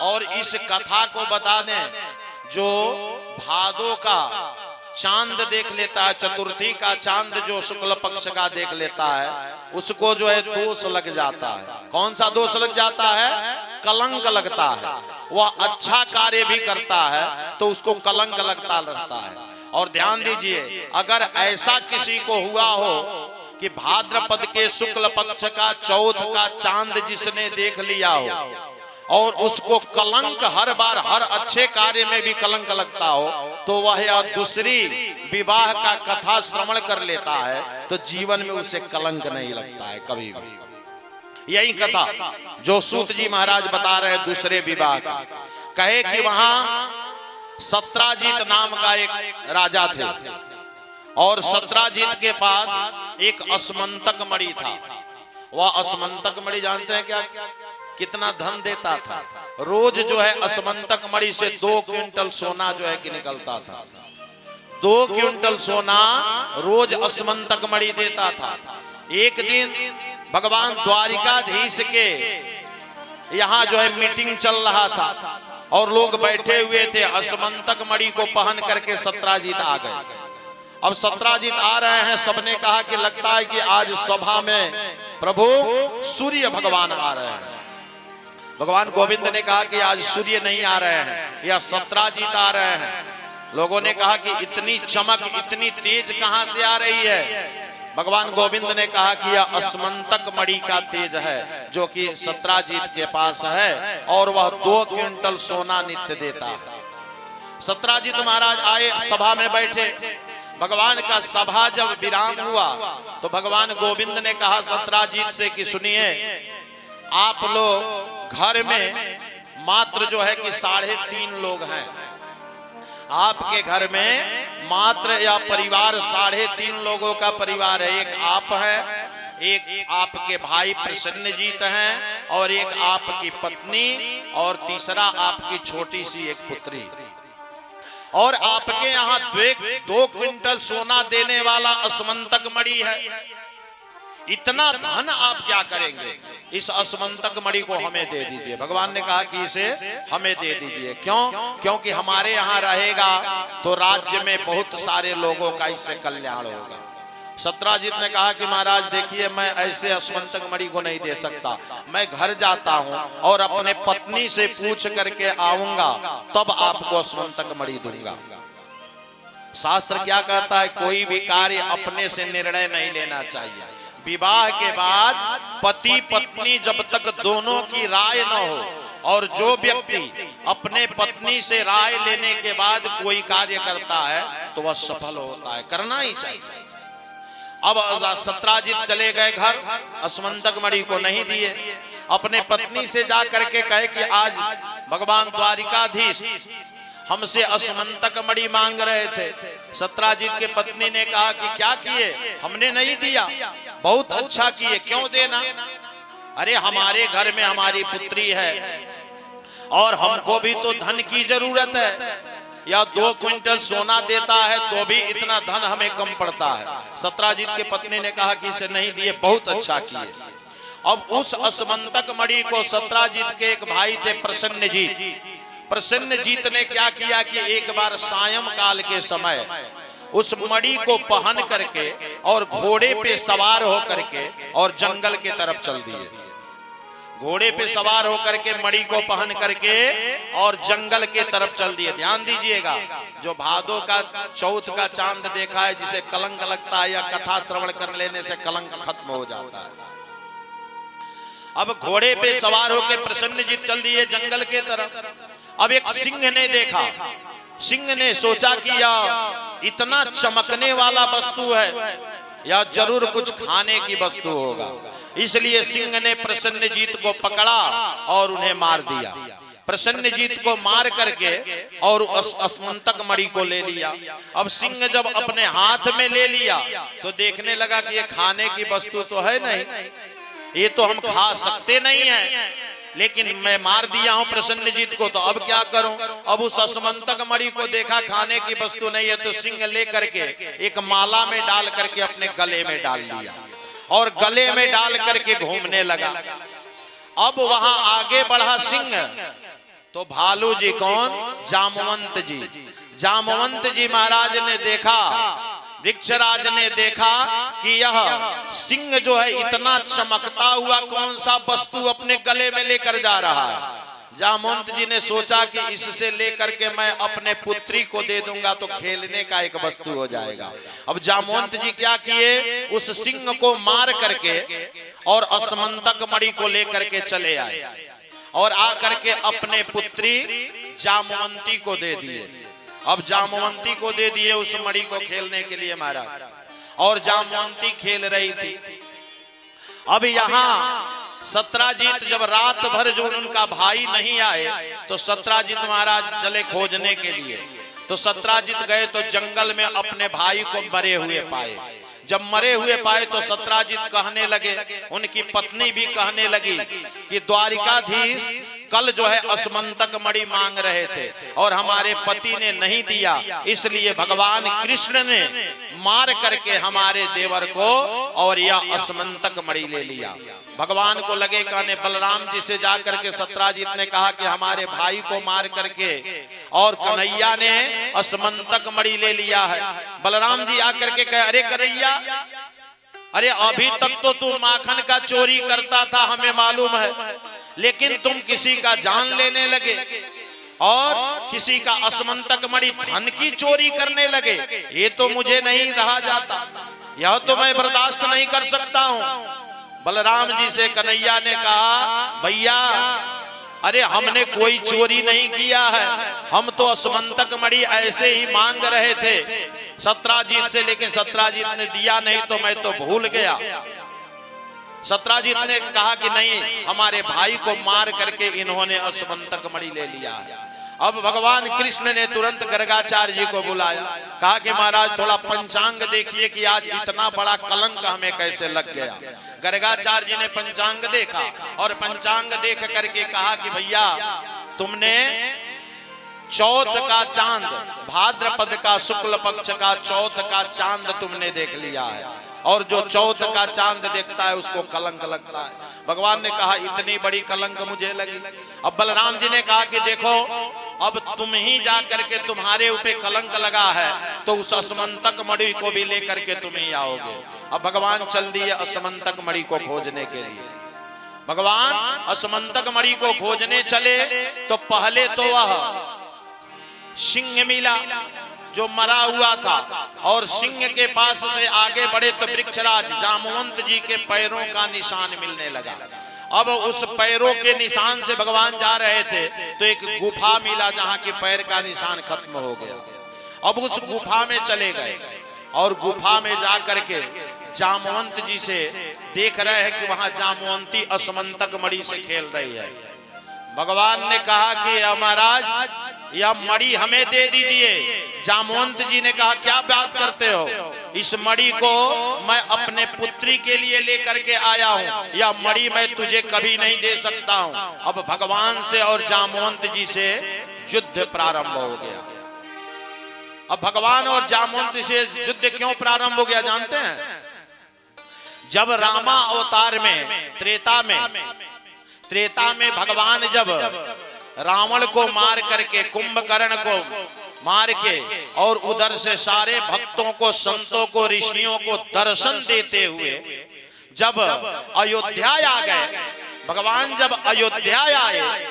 और इस कथा को बता दें, जो भादो का चांद देख लेता है, चतुर्थी का चांद जो शुक्ल पक्ष का देख लेता है, उसको जो है दोष लग जाता है। कौन सा दोष लग जाता है? कलंक लगता है। वह अच्छा कार्य भी करता है तो उसको कलंक लगता रहता है। और ध्यान दीजिए, अगर ऐसा किसी को हुआ हो कि भाद्रपद के शुक्ल पक्ष का चौथ का चांद जिसने देख लिया हो और उसको कलंक हर बार हर अच्छे कार्य में भी कलंक लगता हो, तो वह या दूसरी विवाह का कथा श्रवण कर लेता है तो जीवन में उसे कलंक नहीं लगता है कभी भी। यही कथा जो सूत जी महाराज बता रहे दूसरे विवाह का, कहे कि वहां सत्राजित नाम का एक राजा थे और सत्राजित के पास एक असमंतक मणि था। वह असमंतक मणि जानते हैं क्या कितना धन देता था? रोज जो है असमंतक मणि से 2 क्विंटल सोना जो है कि निकलता था। 2 क्विंटल सोना रोज असमंतक मणि देता था। एक दिन भगवान द्वारिकाधीश के यहाँ जो है मीटिंग चल रहा था और लोग बैठे हुए थे। असमंतक मणि को पहन करके सत्राजित आ गए। अब सत्राजित आ रहे हैं, सबने कहा कि लगता है कि आज सभा में प्रभु सूर्य भगवान आ रहे हैं। भगवान गोविंद ने कहा कि आज सूर्य नहीं आ रहे हैं, या सत्राजित आ रहे हैं। लोगों ने कहा कि इतनी चमक इतनी तेज कहां से आ रही है? भगवान गोविंद ने कहा कि यह असमंतक मणि का तेज है जो कि सत्राजित के पास है और वह 2 क्विंटल सोना नित्य देता है। सत्राजित महाराज आए, सभा में बैठे। भगवान का सभा जब विराम हुआ तो भगवान गोविंद ने कहा सत्राजित से कि सुनिए, आप लोग घर में मात्र जो है कि 3.5 लोग हैं। आपके घर में मात्र या परिवार 3.5 लोगों का परिवार है। एक आप है, एक आपके भाई प्रसन्नजीत हैं और एक आपकी पत्नी और तीसरा आपकी छोटी सी एक पुत्री। और आपके यहाँ 2 क्विंटल सोना देने वाला असमंतक मणि है। इतना धन आप क्या करेंगे? इस असमंतक मणि को हमें दे दीजिए। भगवान ने कहा कि इसे हमें दे दीजिए। क्यों? क्योंकि हमारे यहाँ रहेगा तो राज्य में बहुत सारे लोगों का इससे कल्याण होगा। सत्राजित ने कहा कि महाराज देखिए, मैं ऐसे असमंतक मणि को नहीं दे सकता। मैं घर जाता हूँ और अपने पत्नी से पूछ करके आऊंगा, तब आपको असमंतक मणि दूंगा। शास्त्र क्या कहता है? कोई भी कार्य अपने से निर्णय नहीं लेना चाहिए। विवाह के बाद पति पत्नी जब तक दोनों की राय न हो और जो व्यक्ति अपने पत्नी से राय लेने के बाद कोई कार्य करता है तो वह सफल होता है, करना ही चाहिए। अब सत्राजित चले गए घर, असमंतक मणि को नहीं दिए। अपने पत्नी से जा करके कहे कि आज भगवान द्वारिकाधीश हमसे असमंतक मणि मांग रहे थे। सत्राजित के पत्नी ने कहा कि क्या किए? हमने नहीं दिया। बहुत अच्छा किए, क्यों देना? अरे हमारे घर में हमारी पुत्री है और हमको भी तो धन की जरूरत है। या 2 क्विंटल सोना देता है तो भी इतना धन हमें कम पड़ता है। सत्राजित के पत्नी ने कहा कि इसे नहीं दिए, बहुत अच्छा किए। अब उस असमंतक मणि को सत्राजित के एक भाई थे प्रसन्नजीत ने क्या किया कि एक बार सायंकाल के समय उस मणि को पहन करके और घोड़े पे सवार होकर के और जंगल के तरफ चल दिए। घोड़े पे सवार होकर के मणि को पहन करके और जंगल के तरफ चल दिए। ध्यान दीजिएगा, जो भादो का चौथ का चांद देखा है जिसे कलंक लगता है या कथा श्रवण कर लेने से कलंक खत्म हो जाता है। अब घोड़े पे सवार होकर प्रसन्नजीत चल दिए जंगल के तरफ। अब एक सिंह ने देखा। सिंह ने सोचा कि यह इतना चमकने वाला वस्तु है या जरूर कुछ खाने की वस्तु होगा, इसलिए सिंह ने प्रसन्नजीत को पकड़ा और उन्हें मार दिया। प्रसन्नजीत को मार करके और असमंतक मणि को ले लिया। अब सिंह जब अपने हाथ में ले लिया तो देखने लगा कि ये खाने की वस्तु तो है नहीं, ये तो हम खा सकते नहीं हैं, लेकिन मैं मार दिया हूं प्रसन्नजीत को, तो अब क्या करूं? अब उस असमंतक मणि को देखा खाने की वस्तु नहीं है तो सिंह ले करके एक माला में डाल करके अपने गले में डाल लिया और गले में डाल करके घूमने लगा। अब वहां आगे बढ़ा सिंह तो भालू जी कौन? जामवंत जी। जामवंत जी महाराज ने देखा, वृक्षराज ने देखा कि यह सिंह जो है इतना चमकता हुआ कौन सा वस्तु अपने गले में लेकर जा रहा है। जामवंत जी ने सोचा कि इससे लेकर के मैं अपने पुत्री को दे दूंगा तो खेलने का एक वस्तु हो जाएगा। अब जामवंत जी क्या किए, उस सिंह को मार करके और असमंतक मणि को लेकर के चले आए और आकर के अपने पुत्री जामवंती को दे दिए। अब जामवंती को दे दिए उस मणि को खेलने के लिए महाराज, और जामवंती खेल रही थी। अब यहाँ सत्राजित जब रात भर जो उनका भाई नहीं आए तो सत्राजित महाराज चले खोजने के लिए। तो सत्राजित गए तो जंगल में अपने भाई को मरे हुए पाए। जब मरे हुए पाए तो सत्राजित कहने लगे, उनकी पत्नी भी कहने लगी कि द्वारिकाधीश कल जो है असमंतक मणि मांग रहे थे और हमारे पति ने नहीं दिया, इसलिए भगवान कृष्ण ने मार करके हमारे देवर को और यह असमंतक मणि ले लिया। भगवान को लगे कहने, बलराम जी से जाकर के सत्राजित ने कहा कि हमारे भाई को मार करके और कन्हैया ने असमंतक मणि ले लिया है। बलराम जी आकर के कहे, अरे कन्हैया, अरे अभी तक तो तू माखन का चोरी करता था, हमें मालूम है, लेकिन तुम किसी का जान लेने लगे और किसी का असमंतक मणि धन की चोरी करने लगे। ये तो मुझे नहीं रहा जाता, यह तो मैं बर्दाश्त नहीं कर सकता हूँ। बलराम जी से कन्हैया ने कहा, भैया अरे हमने कोई चोरी नहीं किया है, हम तो असमंतक मणि ऐसे ही मांग रहे थे सत्राजित से, लेकिन सत्राजित ने दिया नहीं तो मैं तो भूल गया। सत्राजित ने कहा कि नहीं, हमारे भाई को मार करके इन्होंने असमंतक मणि ले लिया है। अब भगवान कृष्ण ने तुरंत गर्गाचार्य जी को बुलाया, कहा कि महाराज थोड़ा पंचांग देखिए कि आज इतना बड़ा कलंक हमें कैसे लग गया। गर्गाचार्य जी ने पंचांग देखा और पंचांग देख करके कहा कि भैया तुमने चौथ का चांद, भाद्रपद का शुक्ल पक्ष का चौथ का चांद तुमने देख लिया है, और जो चौथ का चांद देखता है उसको कलंक लगता है। भगवान ने कहा इतनी बड़ी कलंक मुझे लगी। अब बलराम जी ने कहा कि देखो अब तुम ही जा करके, तुम्हारे ऊपर कलंक लगा है तो उस असमंतक मणि को भी लेकर के तुम ही आओगे। अब भगवान चल दिए असमंतक मणि को खोजने के लिए। भगवान असमंतक मणि को खोजने चले तो पहले तो वह सिंह मिला जो मरा हुआ था, और सिंह के पास से आगे बढ़े तो वृक्षराज जामवंत जी के पैरों का निशान मिलने लगा। अब उस पैरों के निशान से भगवान जा रहे थे तो एक गुफा मिला जहां की पैर का निशान खत्म हो गया। अब उस गुफा में चले गए और गुफा में जा करके जामवंत जी से देख रहे हैं कि वहां जामवंती असमंतक मणि से खेल रही है। भगवान ने कहा कि महाराज यह मणि हमें दे दीजिए। जामवंत जी ने कहा क्या बात करते हो, इस मणि को मैं अपने पुत्री के लिए लेकर के आया हूँ, यह मणि मैं तुझे कभी नहीं दे सकता हूँ। अब भगवान से और जामवंत जी से युद्ध प्रारंभ हो गया। अब भगवान और जामवंत से युद्ध क्यों प्रारंभ हो गया जानते हैं? जब रामा अवतार में त्रेता में भगवान जब रावण को मार करके, कुंभकर्ण को मार के और उधर से सारे भक्तों को, संतों को, ऋषियों को दर्शन देते हुए जब अयोध्या आ गए, भगवान जब अयोध्या आए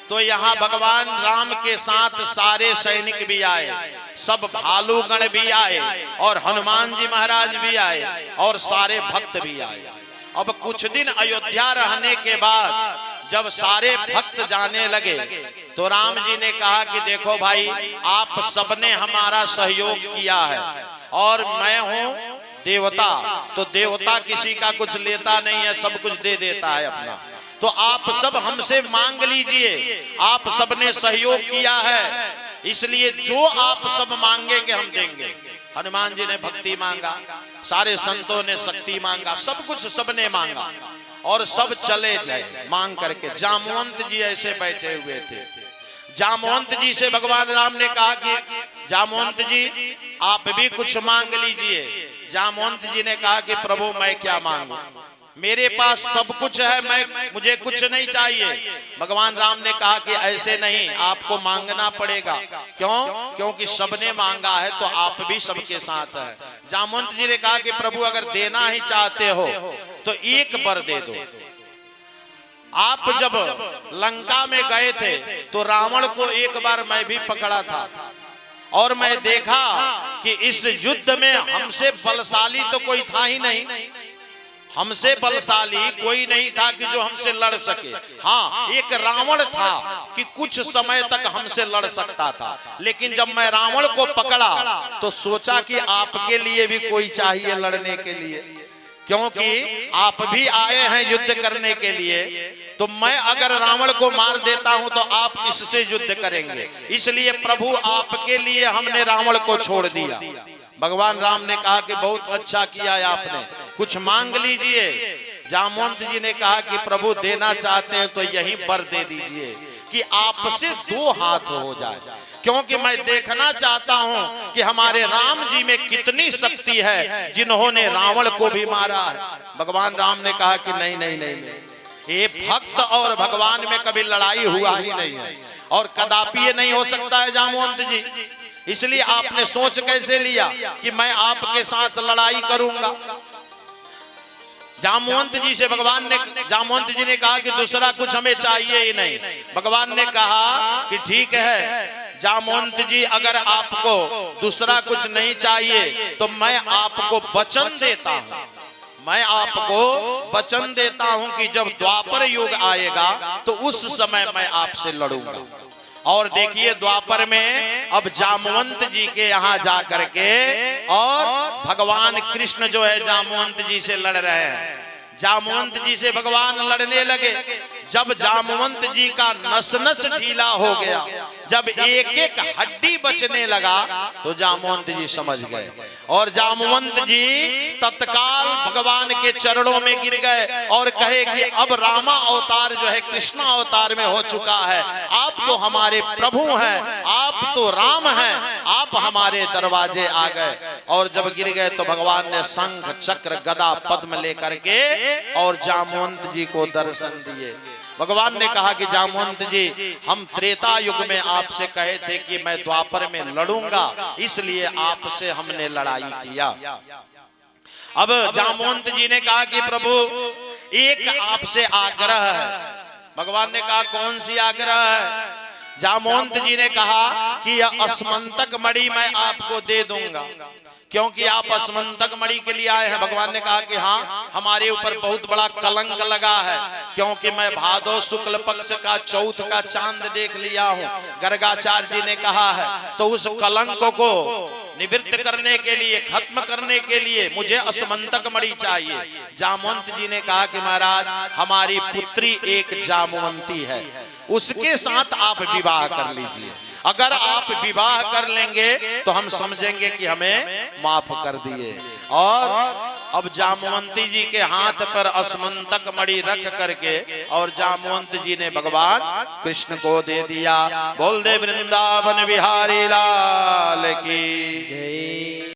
तो यहाँ भगवान राम के साथ सारे सैनिक भी आए, सब भालूगण भी आए और हनुमान जी महाराज भी आए और सारे भक्त भी आए। अब कुछ दिन अयोध्या रहने के बाद जब सारे भक्त जाने लगे तो राम जी ने कहा कि देखो भाई, आप सबने हमारा सहयोग किया है और मैं हूँ देवता, तो देवता किसी का कुछ लेता नहीं है, सब कुछ दे देता है अपना। तो आप सब हमसे मांग लीजिए, आप सबने सहयोग किया है, इसलिए जो आप सब मांगेंगे हम देंगे। हनुमान जी ने भक्ति मांगा, सारे संतों ने शक्ति मांगा, सब कुछ सबने मांगा और सब चले गए मांग करके। जामवंत जी ऐसे बैठे हुए थे। जामवंत जी से भगवान राम ने कहा कि जामवंत जी आप भी कुछ मांग लीजिए। जामवंत जी ने कहा कि प्रभु मैं क्या मांगू, मेरे पास सब कुछ है, मुझे कुछ नहीं चाहिए। भगवान राम ने कहा कि ऐसे नहीं, आपको मांगना पड़ेगा। क्यों? क्योंकि सबने मांगा है तो आप भी सबके साथ हैं। जामवंत जी ने कहा कि प्रभु अगर देना ही चाहते हो तो एक वर दे दो। आप जब लंका में गए थे तो रावण को एक बार मैं भी पकड़ा था और मैं देखा कि इस युद्ध में हमसे बलशाली तो कोई था ही नहीं, हमसे बलशाली कोई नहीं था कि जो हमसे लड़ सके। हाँ, एक रावण था कि कुछ समय तक हमसे लड़ सकता था, लेकिन जब मैं रावण को पकड़ा तो सोचा कि आपके लिए भी कोई चाहिए लड़ने के लिए, क्योंकि आप भी आए हैं युद्ध करने के लिए। तो मैं अगर रावण को मार देता हूं तो आप इससे युद्ध करेंगे, इसलिए प्रभु आपके लिए हमने रावण को छोड़ दिया। भगवान राम ने कहा कि बहुत अच्छा किया है आपने, कुछ मांग लीजिए। जामवंत जी ने कहा कि प्रभु देना चाहते हैं तो यही वर दे दीजिए कि आपसे दो हाथ हो जाए, क्योंकि मैं देखना चाहता हूं कि हमारे राम जी में कितनी शक्ति है जिन्होंने रावण को भी मारा है। भगवान राम ने कहा कि नहीं नहीं नहीं, नहीं। ये भक्त और भगवान में कभी लड़ाई हुआ ही नहीं है और कदापि ये नहीं हो सकता है जामवंत जी। इसलिए आपने सोच कैसे लिया कि मैं आपके साथ लड़ाई करूंगा? जामवंत जी से जामवंत जी ने कहा कि दूसरा कुछ हमें चाहिए ही नहीं। भगवान ने कहा कि ठीक है जामवंत जी, अगर आपको दूसरा कुछ नहीं चाहिए तो मैं आपको वचन देता हूं, मैं आपको वचन देता हूं कि जब द्वापर युग आएगा तो उस समय मैं आपसे लड़ूंगा। और देखिए द्वापर में अब जामवंत जी के यहाँ जा करके और भगवान कृष्ण जो है जामवंत जी से लड़ रहे हैं। जामवंत जी से भगवान लड़ने लगे। जब जामवंत जी का नस नस ढीला हो गया, जब एक एक हड्डी बचने लगा तो जामवंत जी समझ गए और जामवंत जी तत्काल भगवान के चरणों में गिर गए और कहे कि अब रामा अवतार जो है कृष्णा अवतार में हो चुका है, आप तो हमारे प्रभु हैं, आप तो राम हैं, आप हमारे दरवाजे आ गए। और जब गिर गए तो भगवान ने शंख चक्र गदा पद्म लेकर के और जामवंत जी को दर्शन दिए। भगवान ने कहा कि जामवंत जी, हम त्रेता युग में आपसे कहे थे कि मैं द्वापर में लड़ूंगा, इसलिए आपसे हमने लड़ाई किया। अब जामवंत जी ने कहा कि प्रभु एक आपसे आग्रह है। भगवान ने कहा कौन सी आग्रह है? जामवंत जी ने कहा कि यह अस्मंतक मणि मैं आपको दे दूंगा, क्योंकि आप अस्मंतक मणि के लिए आए हैं। भगवान ने कहा कि हाँ, हमारे ऊपर बहुत बड़ा कलंक लगा है, क्योंकि मैं भादो शुक्ल पक्ष का चौथ का चांद देख लिया हूँ, गर्गाचार्य जी ने कहा है। तो उस कलंक को निवृत्त करने के लिए, खत्म करने के लिए मुझे अस्मंतक मणि चाहिए। जामवंत जी ने कहा कि महाराज, हमारी पुत्री एक जामवंती है, उसके साथ आप विवाह कर लीजिए। अगर आप विवाह कर लेंगे तो हम समझेंगे कि हमें माफ कर दिए। और अब जामवंती जी के हाथ पर अस्मंतक मणि रख करके और जामवंत जी ने भगवान कृष्ण को दे दिया। बोल दे वृंदावन बिहारी लाल की जय।